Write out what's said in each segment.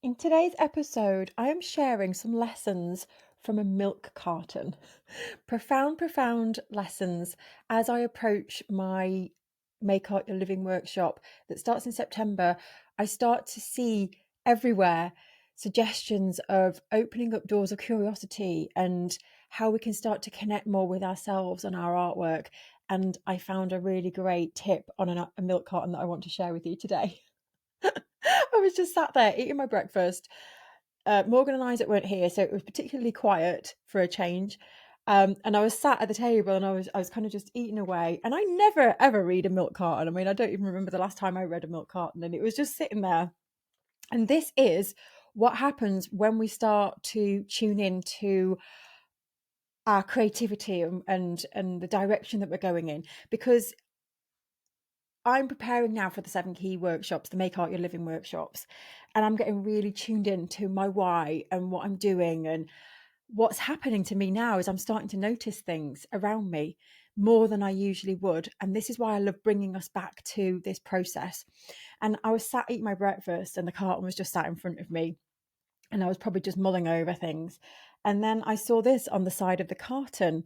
In today's episode, I am sharing some lessons from a milk carton. Profound lessons as I approach my Make Art Your Living workshop that starts in September. I start to see everywhere suggestions of opening up doors of curiosity and how we can start to connect more with ourselves and our artwork. And I found a really great tip on a milk carton that I want to share with you today. I was just sat there eating my breakfast. Morgan and Isaac weren't here, so it was particularly quiet for a change. And I was sat at the table and I was kind of just eating away. And I never ever read a milk carton. I mean, I don't even remember the last time I read a milk carton, and it was just sitting there. And this is what happens when we start to tune in to our creativity and the direction that we're going in. Because I'm preparing now for the 7 key workshops, the Make Art Your Living workshops, and I'm getting really tuned in to my why and what I'm doing. And what's happening to me now is I'm starting to notice things around me more than I usually would. And this is why I love bringing us back to this process. And I was sat eating my breakfast and the carton was just sat in front of me. And I was probably just mulling over things. And then I saw this on the side of the carton.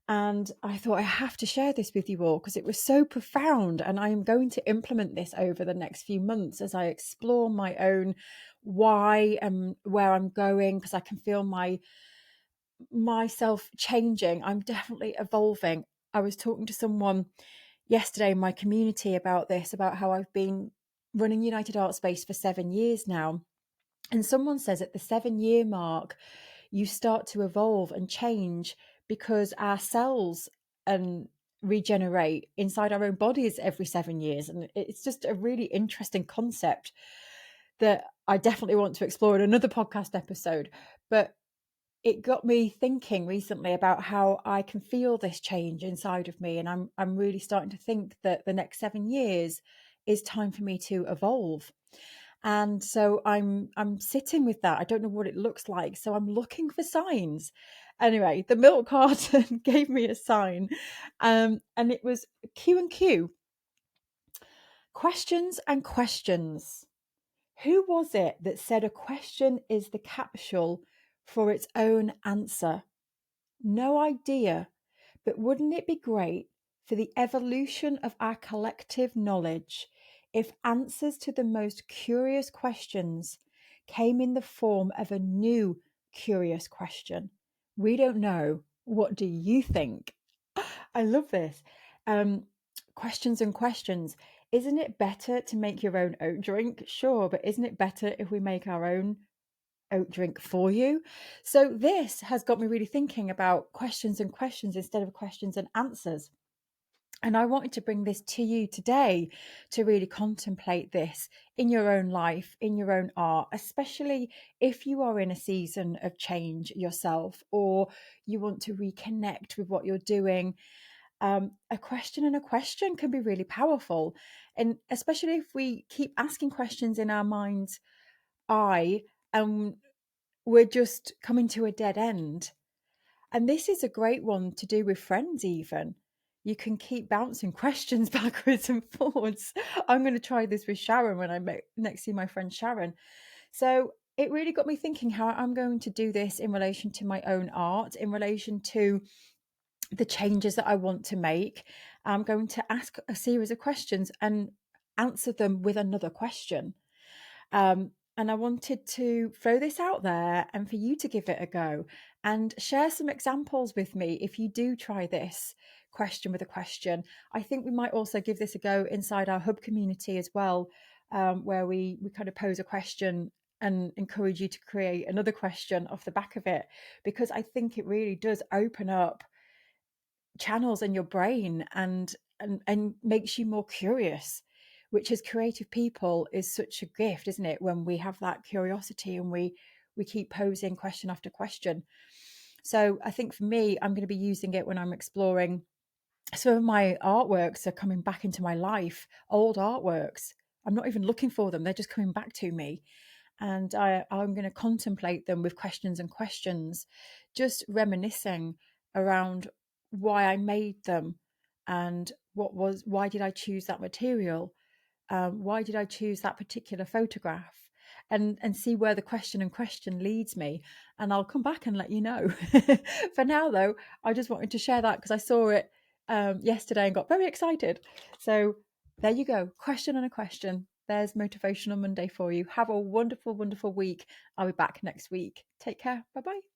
And I thought, I have to share this with you all because it was so profound. And I am going to implement this over the next few months as I explore my own why and where I'm going, because I can feel myself changing. I'm definitely evolving. I was talking to someone yesterday in my community about this, about how I've been running United Art Space for 7 years now. And someone says at the 7 year mark, you start to evolve and change because our cells and regenerate inside our own bodies every 7 years. And it's just a really interesting concept that I definitely want to explore in another podcast episode. But it got me thinking recently about how I can feel this change inside of me. And I'm really starting to think that the next 7 years is time for me to evolve. And so I'm sitting with that. I don't know what it looks like, so I'm looking for signs. Anyway, the milk carton gave me a sign, and it was Q&Q, questions and questions. Who was it that said a question is the capsule for its own answer? No idea, but wouldn't it be great for the evolution of our collective knowledge if answers to the most curious questions came in the form of a new curious question? We don't know. What do you think? I love this. Um, questions and questions. Isn't it better to make your own oat drink? Sure, but isn't it better if we make our own oat drink for you? So this has got me really thinking about questions and questions instead of questions and answers. And I wanted to bring this to you today to really contemplate this in your own life, in your own art, especially if you are in a season of change yourself or you want to reconnect with what you're doing. A question and a question can be really powerful. And especially if we keep asking questions in our mind's eye and we're just coming to a dead end. And this is a great one to do with friends, even. You can keep bouncing questions backwards and forwards. I'm going to try this with Sharon when I next see my friend Sharon. So it really got me thinking how I'm going to do this in relation to my own art, in relation to the changes that I want to make. I'm going to ask a series of questions and answer them with another question. And I wanted to throw this out there and for you to give it a go and share some examples with me if you do try this question with a question. I think we might also give this a go inside our hub community as well, where we kind of pose a question and encourage you to create another question off the back of it, because I think it really does open up channels in your brain and makes you more curious, which as creative people is such a gift, isn't it, when we have that curiosity and we keep posing question after question. So I think for me, I'm going to be using it when I'm exploring. Some of my artworks are coming back into my life, old artworks. I'm not even looking for them, they're just coming back to me. And I'm going to contemplate them with questions and questions, just reminiscing around why I made them and why did I choose that material? Why did I choose that particular photograph? and see where the question leads me. And I'll come back and let you know. For now, though, I just wanted to share that because I saw it yesterday and got very excited. So there you go. Question and a question. There's Motivational Monday for you. Have a wonderful, wonderful week. I'll be back next week. Take care. Bye-bye.